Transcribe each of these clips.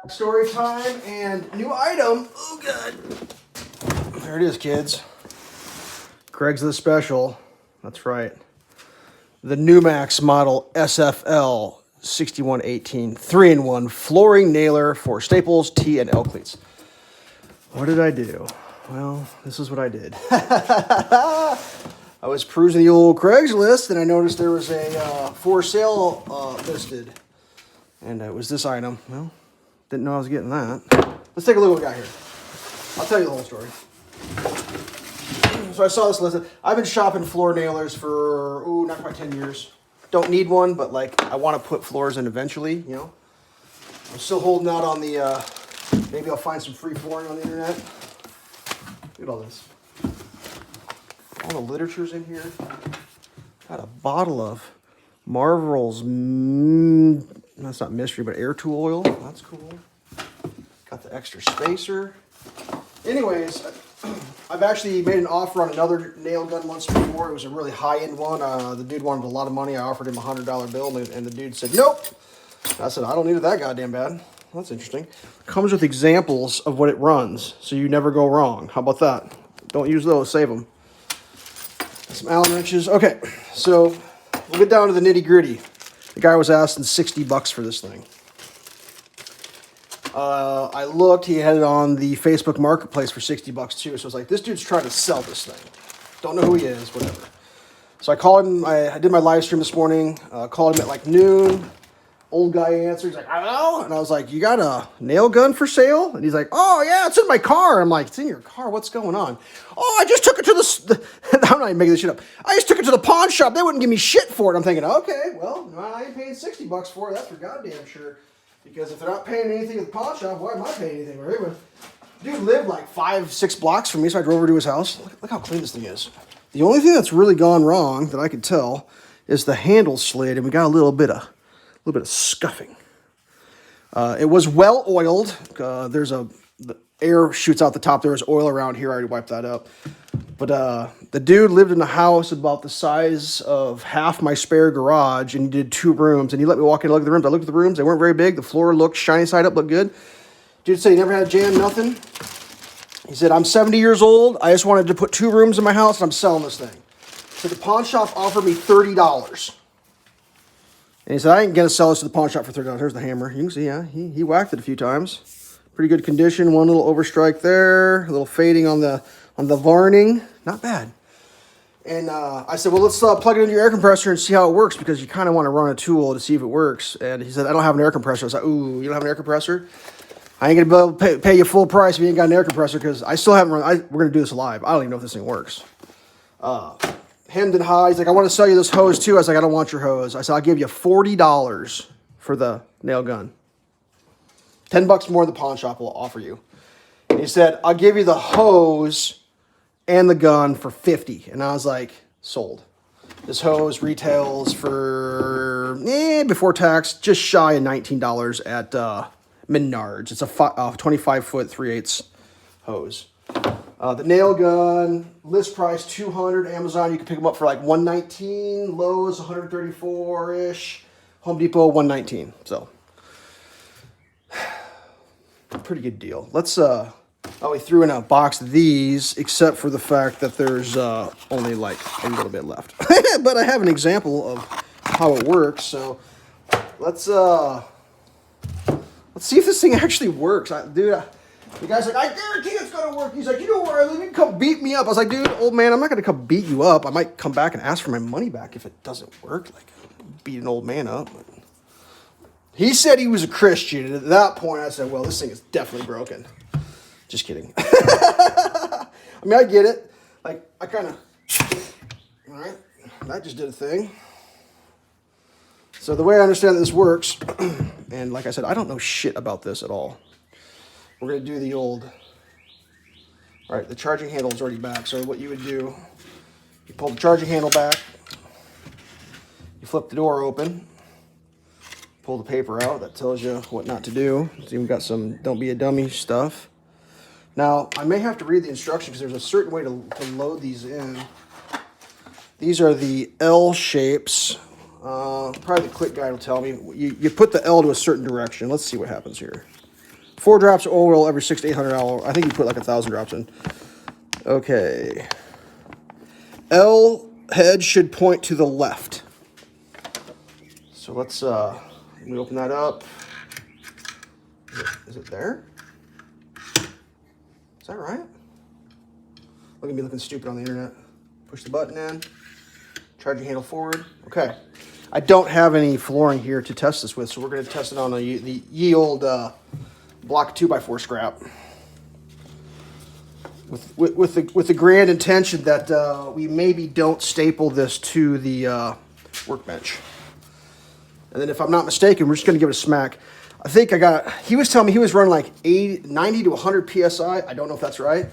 Story time and new item. Oh, God. There it is, kids. Craigslist special. That's right. The NuMax model SFL618 3-in-1 flooring nailer for staples, T, and L cleats. What did I do? Well, this is what I did. I was perusing the old Craigslist and I noticed there was a for sale listed. And it was this item. Well, didn't know I was getting that. Let's take a look at what we got here. I'll tell you the whole story. So I saw this listed. I've been shopping floor nailers for, not quite 10 years. Don't need one, but like I want to put floors in eventually, you know. I'm still holding out on the, maybe I'll find some free flooring on the internet. Look at all this. All the literature's in here. Got a bottle of Marvel's, that's not mystery, but air tool oil. That's cool. Got the extra spacer. Anyways, I've actually made an offer on another nail gun once before. It was a really high-end one. The dude wanted a lot of money. I offered him a $100 bill, and the dude said, nope. I said, I don't need it that goddamn bad. That's interesting. Comes with examples of what it runs, so you never go wrong. How about that? Don't use those. Save them. Some Allen wrenches. Okay, so we'll get down to the nitty-gritty. The guy was asking $60 for this thing. I looked, he had it on the Facebook Marketplace for $60 too. So I was like, this dude's trying to sell this thing. Don't know who he is, whatever. So I called him, I did my live stream this morning, called him at like noon. Old guy answered, he's like, hello? And I was like, you got a nail gun for sale? And he's like, oh yeah, it's in my car. I'm like, it's in your car? What's going on? Oh, I just took it to the I'm not even making this shit up. I just took it to the pawn shop. They wouldn't give me shit for it. I'm thinking, okay, well, I ain't paying $60 for it. That's for goddamn sure. Because if they're not paying anything at the pawn shop, why am I paying anything? Right? Dude lived like 5-6 blocks from me, so I drove over to his house. Look how clean this thing is. The only thing that's really gone wrong that I could tell is the handle slid, and we got a little bit of scuffing. It was well oiled. The air shoots out the top. There was oil around here. I already wiped that up. But the dude lived in a house about the size of half my spare garage, and he did 2 rooms. And he let me walk in and look at the rooms. I looked at the rooms. They weren't very big. The floor looked shiny side up, looked good. Dude said he never had a jam, nothing. He said, I'm 70 years old. I just wanted to put 2 rooms in my house, and I'm selling this thing. So the pawn shop offered me $30. And he said, I ain't going to sell this to the pawn shop for $30. Here's the hammer. You can see, yeah, he whacked it a few times. Pretty good condition. One little overstrike there. A little fading on the varning. Not bad. And I said, well, let's plug it into your air compressor and see how it works, because you kind of want to run a tool to see if it works. And he said, I don't have an air compressor. I was like, ooh, you don't have an air compressor? I ain't going to be able to pay you full price if you ain't got an air compressor, because I still haven't run. We're going to do this live. I don't even know if this thing works. Hemmed and high. He's like, I want to sell you this hose too. I was like, I don't want your hose. I said, I'll give you $40 for the nail gun. $10 more the pawn shop will offer you. And he said, I'll give you the hose and the gun for $50. And I was like, sold. This hose retails for, before tax, just shy of $19 at Menards. It's a 25-foot 3/8 hose. The nail gun, list price $200. Amazon, you can pick them up for like $119. Lowe's, $134-ish. Home Depot, $119. So, pretty good deal. Let's, we threw in a box of these, except for the fact that there's only like a little bit left. But I have an example of how it works. So, let's see if this thing actually works. The guy's like, I guarantee it's going to work. He's like, you know where I live? You can come beat me up. I was like, dude, old man, I'm not going to come beat you up. I might come back and ask for my money back if it doesn't work. Like, beat an old man up. He said he was a Christian. And at that point, I said, well, this thing is definitely broken. Just kidding. I mean, I get it. Like, I kind of, all right, that just did a thing. So the way I understand that this works, and like I said, I don't know shit about this at all. We're going to do the old, all right, the charging handle is already back. So what you would do, you pull the charging handle back, you flip the door open, pull the paper out. That tells you what not to do. It's even got some don't be a dummy stuff. Now, I may have to read the instructions because there's a certain way to load these in. These are the L shapes. Probably the click guide will tell me. You put the L to a certain direction. Let's see what happens here. 4 drops of oil every 600 to 800 hour. I think you put like 1,000 drops in. Okay. L head should point to the left. So let's let me open that up. Is it there? Is that right? Look at me looking stupid on the internet. Push the button in. Charging handle forward. Okay. I don't have any flooring here to test this with, so we're going to test it on the ye old block 2x4 scrap. With the grand intention that we maybe don't staple this to the workbench. And then if I'm not mistaken, we're just going to give it a smack. I think he was telling me he was running like 90 to 100 PSI. I don't know if that's right.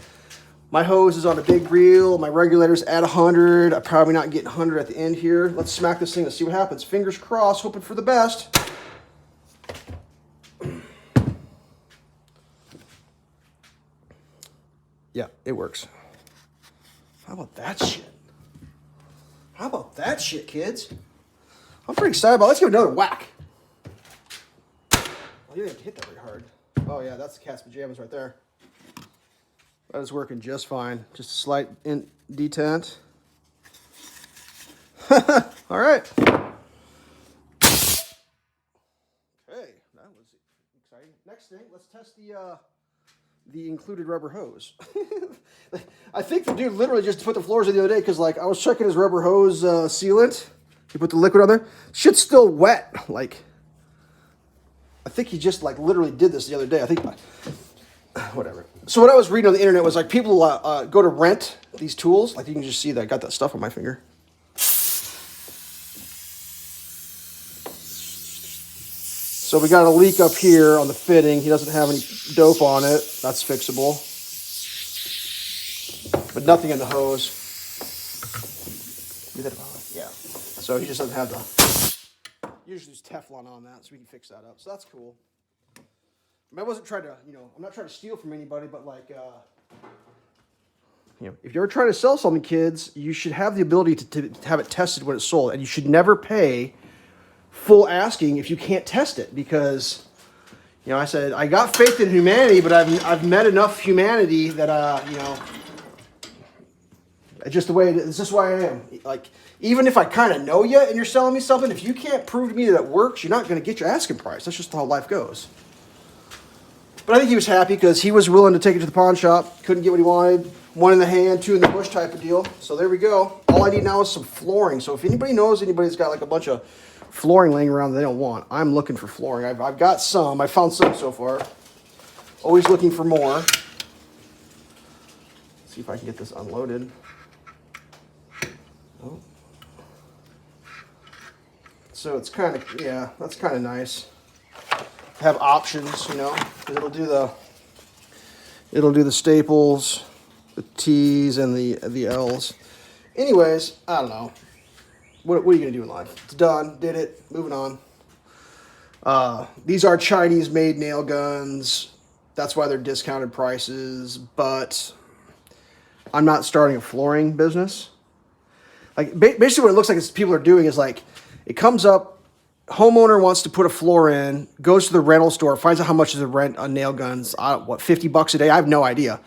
My hose is on a big reel. My regulator's at 100. I'm probably not getting 100 at the end here. Let's smack this thing. Let's see what happens. Fingers crossed, hoping for the best. Yeah, it works. How about that shit? How about that shit, kids? I'm pretty excited about it. Let's give it another whack. Well, you didn't have to hit that very hard. Oh, yeah, that's the cat's pajamas right there. That is working just fine. Just a slight detent. All right. Okay, that was exciting. Next thing, let's test the included rubber hose. I think the dude literally just put the floors in the other day because, like, I was checking his rubber hose sealant. He put the liquid on there. Shit's still wet. Like, I think he just, like, literally did this the other day. I think, whatever. So what I was reading on the internet was, like, people go to rent these tools. Like, you can just see that I got that stuff on my finger. So we got a leak up here on the fitting. He doesn't have any dope on it. That's fixable. But nothing in the hose. Yeah. So he just doesn't have the... Usually there's Teflon on that, so we can fix that up. So that's cool. I mean, I wasn't trying to, I'm not trying to steal from anybody, but like, if you're trying to sell something, kids, you should have the ability to have it tested when it's sold. And you should never pay full asking if you can't test it, because I said I got faith in humanity, but I've met enough humanity that it's just the way it is. It's just why I am. Like, even if I kind of know you and you're selling me something, if you can't prove to me that it works, you're not going to get your asking price. That's just how life goes. But I think he was happy because he was willing to take it to the pawn shop. Couldn't get what he wanted. 1 in the hand, 2 in the bush type of deal. So there we go. All I need now is some flooring. So if anybody knows anybody's got like a bunch of flooring laying around that they don't want, I'm looking for flooring. I've got some. I found some so far. Always looking for more. Let's see if I can get this unloaded. Oh. So it's kind of, yeah, that's kind of nice. Have options, because it'll do the staples, the T's, and the L's. Anyways, I don't know. What are you gonna do in life? It's done. Did it. Moving on. These are Chinese-made nail guns. That's why they're discounted prices. But I'm not starting a flooring business. Like basically, what it looks like is people are doing is like it comes up. Homeowner wants to put a floor in, goes to the rental store, finds out how much is the rent on nail guns. $50 a day? I have no idea.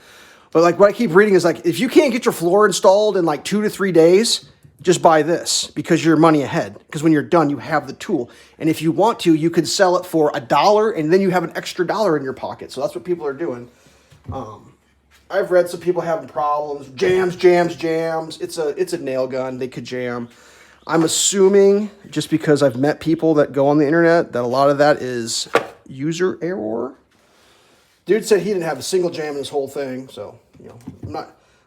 But like what I keep reading is like, if you can't get your floor installed in like 2 to 3 days, just buy this because you're money ahead. Because when you're done, you have the tool. And if you want to, you could sell it for $1 and then you have an extra $1 in your pocket. So that's what people are doing. I've read some people having problems. Jams. It's a nail gun. They could jam. I'm assuming, just because I've met people that go on the internet, that a lot of that is user error. Dude said he didn't have a single jam in this whole thing, so,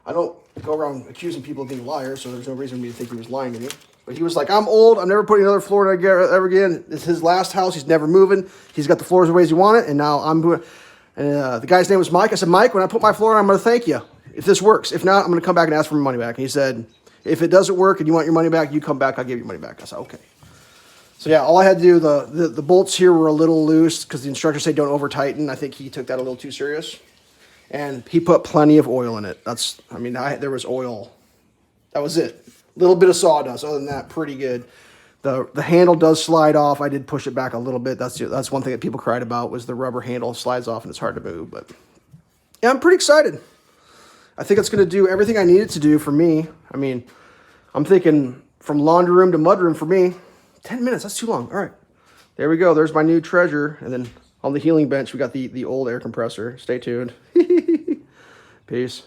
I don't go around accusing people of being liars, so there's no reason for me to think he was lying to me. But he was like, I'm old, I'm never putting another floor in ever again. It's his last house, he's never moving. He's got the floors the ways he want it, and now I'm doing. And the guy's name was Mike. I said, Mike, when I put my floor in, I'm going to thank you if this works. If not, I'm going to come back and ask for my money back. And he said, if it doesn't work and you want your money back, you come back, I'll give you your money back. I said, okay. So yeah, all I had to do, the bolts here were a little loose because the instructors say don't over tighten. I think he took that a little too serious. And he put plenty of oil in it. There was oil. That was it. A little bit of sawdust. Other than that, pretty good. The handle does slide off. I did push it back a little bit. That's one thing that people cried about, was the rubber handle slides off and it's hard to move. But yeah, I'm pretty excited. I think it's going to do everything I need it to do for me. I mean, I'm thinking from laundry room to mudroom for me, 10 minutes, that's too long. All right, there we go. There's my new treasure. And then on the healing bench, we got the old air compressor. Stay tuned. Peace.